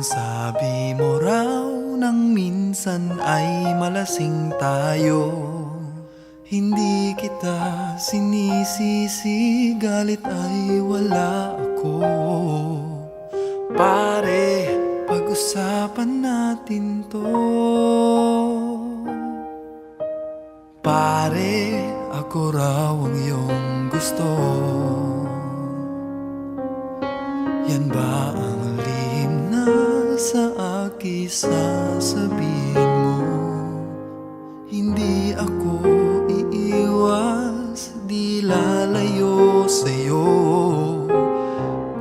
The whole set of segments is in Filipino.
Sabi mo raw nang minsan ay malasing tayo. Hindi kita sinisisi, galit ay wala ako. Pare, pag-usapan natin to. Pare, ako raw ang iyong gusto. Yan ba ang lihim na sa akin sasabihin mo? Hindi ako iiwas, di lalayo sa'yo.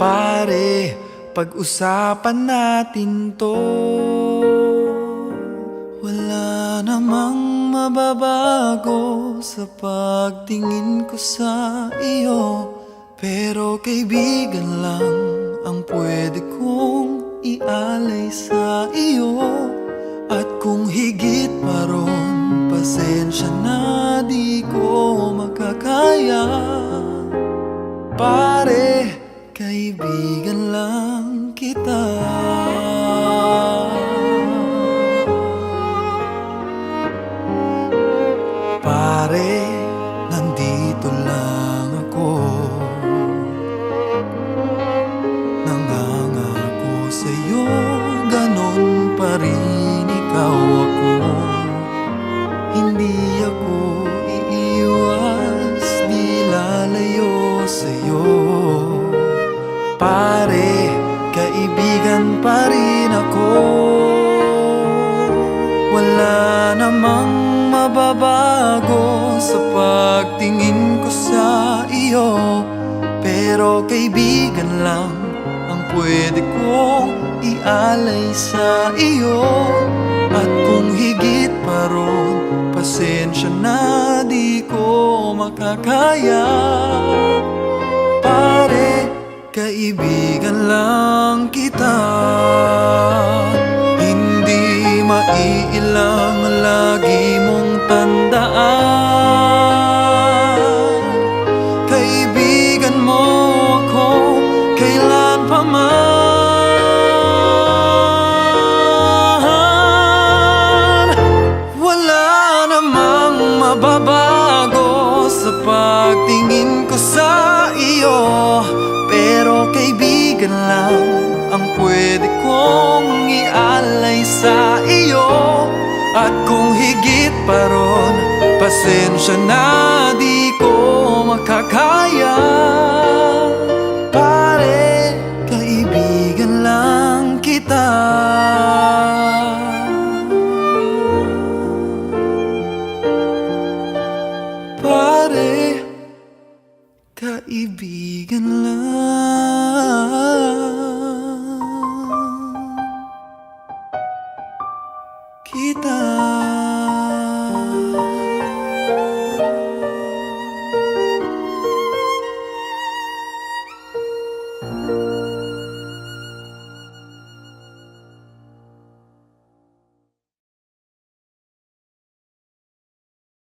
Pare, pag-usapan natin to. Wala namang mababago sa pagtingin ko sa iyo, pero kaibigan lang ang pwede kong ialay sa iyo. At kung higit pa ron, pasensya na di ko makakaya. Pare, kaibigan lang kita. Pare, nandito lang ako. Nangangako sa'yo, ganon pa rin ikaw ako. Hindi ako iiwas, di lalayo sa'yo. Pare, kaibigan pa rin ako. Wala namang mababago sa pagtingin ko sa iyo, pero kaibigan lang ang pwede kong ialay sa iyo. At kung higit pa ron, pasensya na di ko makakaya. Pare, kaibigan lang kita. Hindi maiilang lagi mong tandaan. Kaibigan mo ako kailan pa man. Wala namang mababago sa pagtingin ko sa iyo, pero kaibigan lang ang pwede kong ialay sa iyo. At kung higit pa ron, pasensya na di ko makakaya. Pare, kaibigan lang kita. Pare, kaibigan lang kita.